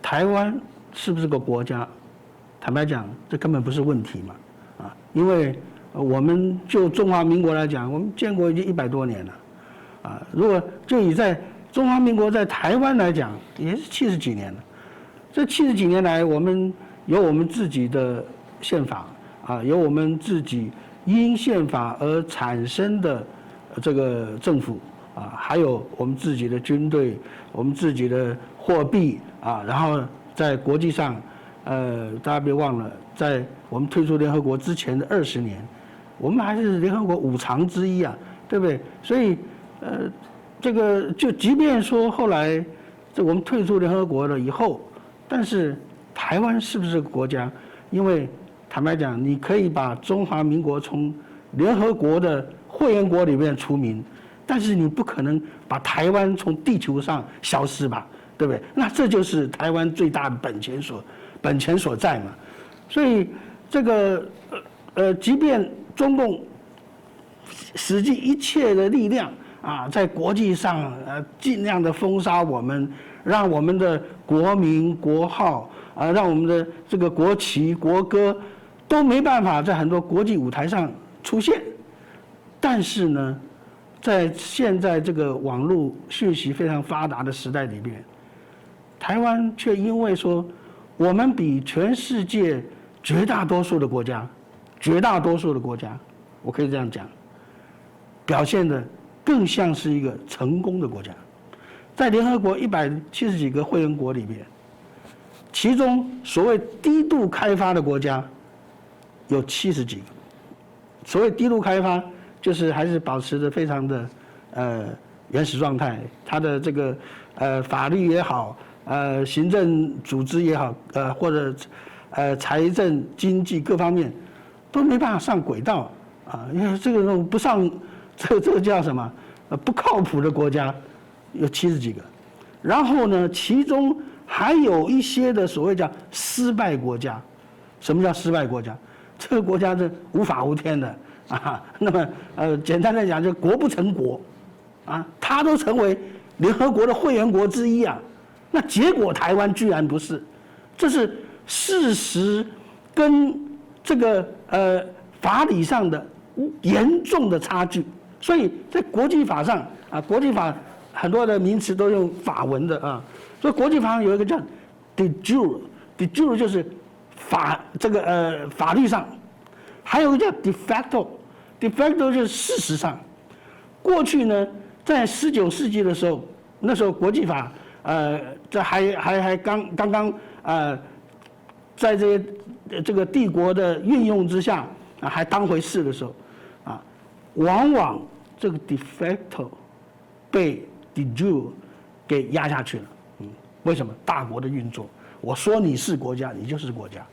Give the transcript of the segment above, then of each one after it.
台湾是不是个国家？坦白讲，这根本不是问题嘛，因为我们就中华民国来讲，我们建国已经100多年了，如果就以在中华民国在台湾来讲，也是70几年了。这70几年来，我们有我们自己的宪法有我们自己因宪法而产生的这个政府还有我们自己的军队，我们自己的货币然后在国际上，大家别忘了，在我们退出联合国之前的20年，我们还是联合国5常之一对不对？所以这个就即便说后来我们退出联合国了以后，但是台湾是不是个国家？因为坦白讲，你可以把中华民国从联合国的会员国里面除名，但是你不可能把台湾从地球上消失吧，对不对？那这就是台湾最大的本钱所在嘛。所以这个即便中共使尽一切的力量在国际上尽量的封杀我们，让我们的国名国号让我们的这个国旗国歌都没办法在很多国际舞台上出现。但是呢，在现在这个网络讯息非常发达的时代里面，台湾却因为说我们比全世界绝大多数的国家，我可以这样讲，表现的更像是一个成功的国家。在联合国170几个会员国里面，其中所谓低度开发的国家有70几个。所谓低度开发，就是还是保持着非常的原始状态，它的这个法律也好，行政组织也好，或者财政经济各方面都没办法上轨道因为这个不上这个叫什么不靠谱的国家有70几个。然后呢，其中还有一些的所谓叫失败国家。什么叫失败国家？这个国家是无法无天的那么简单来讲，就国不成国它都成为联合国的会员国之一那结果台湾居然不是，这是事实跟这个法理上的严重的差距。所以在国际法上国际法很多的名词都用法文的所以国际法上有一个叫 de jure，de jure 就是法律上，还有一个叫 de facto，de facto 就是事实上。过去呢，在19世纪的时候，那时候国际法这还刚刚在这个帝国的运用之下还当回事的时候往往这个 de facto 被 de jure 给压下去了。为什么？大国的运作，我说你是国家，你就是国家。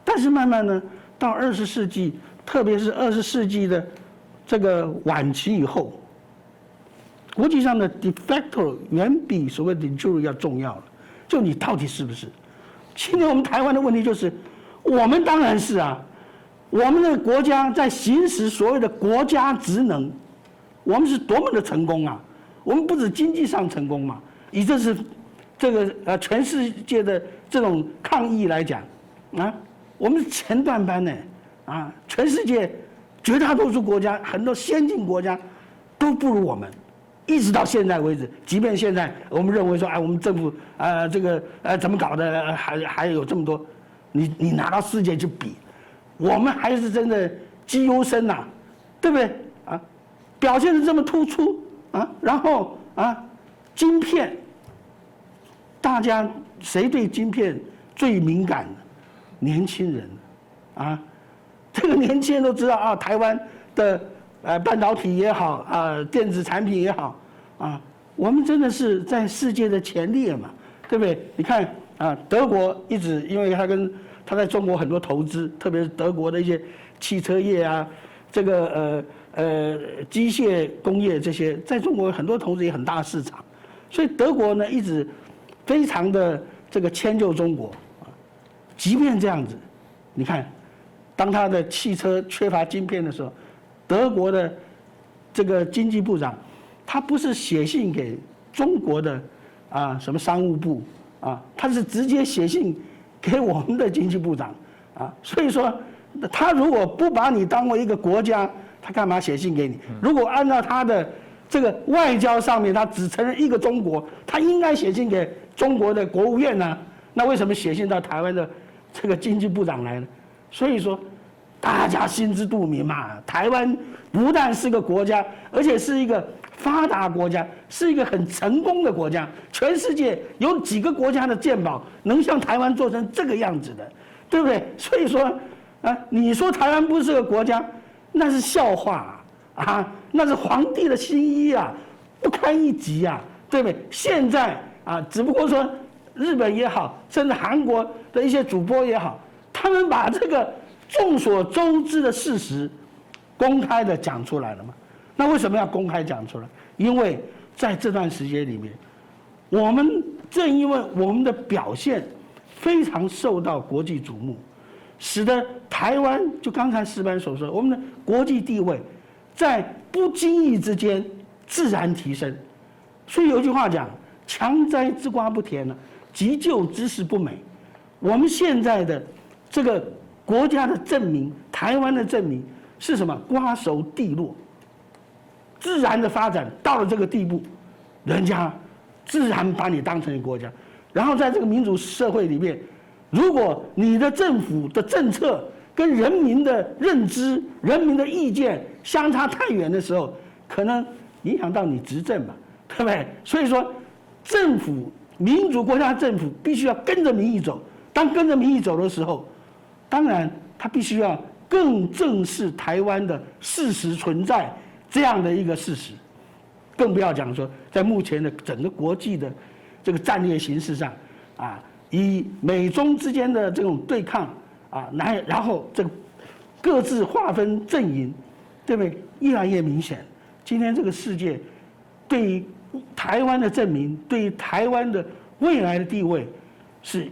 但是慢慢呢，到20世纪，特别是20世纪的这个晚期以后，国际上的 de facto 远比所谓的 de jure 要重要了。就你到底是不是？今天我们台湾的问题就是，我们当然是我们的国家在行使所谓的国家职能，我们是多么的成功我们不止经济上成功嘛，以这个全世界的这种抗议来讲我们是前段班呢全世界绝大多数国家，很多先进国家都不如我们，一直到现在为止。即便现在我们认为说我们政府这个怎么搞的还有这么多，你拿到世界去比，我们还是真的绩优生对不对表现得这么突出然后晶片，大家谁对晶片最敏感？年轻人这个年轻人都知道台湾的半导体也好电子产品也好我们真的是在世界的前列嘛，对不对？你看德国一直因为他在中国很多投资，特别是德国的一些汽车业这个机械工业这些，在中国很多投资也很大的市场，所以德国呢一直非常的这个迁就中国即便这样子，你看，当他的汽车缺乏晶片的时候，德国的这个经济部长，他不是写信给中国的什么商务部他是直接写信给我们的经济部长所以说他如果不把你当为一个国家，他干嘛写信给你？如果按照他的这个外交上面，他只承认一个中国，他应该写信给中国的国务院呢？那为什么写信到台湾的这个经济部长来呢？所以说，大家心知肚明嘛。台湾不但是个国家，而且是一个发达国家，是一个很成功的国家。全世界有几个国家的健保能像台湾做成这个样子的，对不对？所以说，你说台湾不是个国家，那是笑话那是皇帝的新衣不堪一击对不对？现在只不过说日本也好，甚至韩国的一些主播也好，他们把这个众所周知的事实公开的讲出来了嘛？那为什么要公开讲出来？因为在这段时间里面，我们正因为我们的表现非常受到国际瞩目，使得台湾就刚才石板所说，我们的国际地位在不经意之间自然提升。所以有一句话讲：“强摘之瓜不甜急救之事不美。”我们现在的这个国家的证明，台湾的证明是什么？瓜熟蒂落，自然的发展到了这个地步，人家自然把你当成一个国家。然后在这个民主社会里面，如果你的政府的政策跟人民的认知、人民的意见相差太远的时候，可能影响到你执政嘛，对不对？所以说，政府民主国家政府必须要跟着民意走。当跟着民意走的时候，当然他必须要更正视台湾的事实存在这样的一个事实，更不要讲说在目前的整个国际的这个战略形势上以美中之间的这种对抗然后这个各自划分阵营，对不对？越来越明显。今天这个世界对于台湾的证明，对于台湾的未来的地位是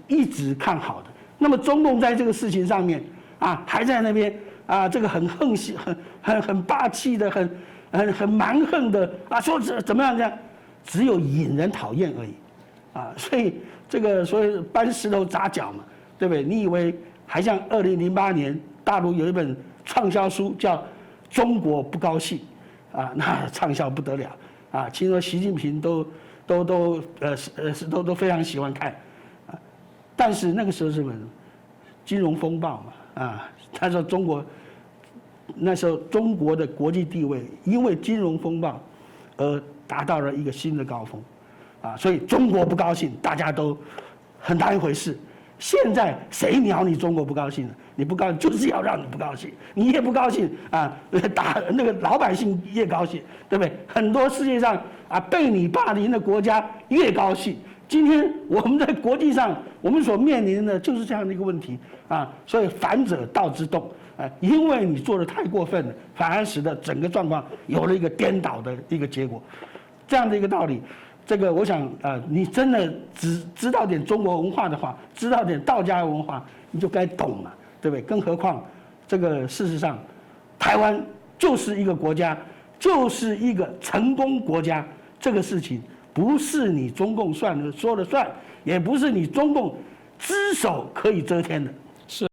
一直看好的。那么中共在这个事情上面还在那边这个很横行、很霸气的、很蛮横的说怎么样这样，只有引人讨厌而已所以这个所以搬石头砸脚嘛，对不对？你以为还像2008年大陆有一本畅销书叫《中国不高兴》那畅销不得了听说习近平都非常喜欢看但是那个时候是金融风暴嘛他说那时候中国的国际地位因为金融风暴而达到了一个新的高峰所以中国不高兴，大家都很当一回事。现在谁鸟你中国不高兴了？你不高兴就是要让你不高兴，你也不高兴打那个老百姓越高兴，对不对？很多世界上被你霸凌的国家越高兴。今天我们在国际上，我们所面临的就是这样的一个问题所以反者道之动因为你做的太过分了，反而使得整个状况有了一个颠倒的一个结果，这样的一个道理。这个我想你真的只知道点中国文化的话，知道点道家文化，你就该懂了，对不对？更何况这个事实上，台湾就是一个国家，就是一个成功国家，这个事情不是你中共说了算，也不是你中共只手可以遮天的。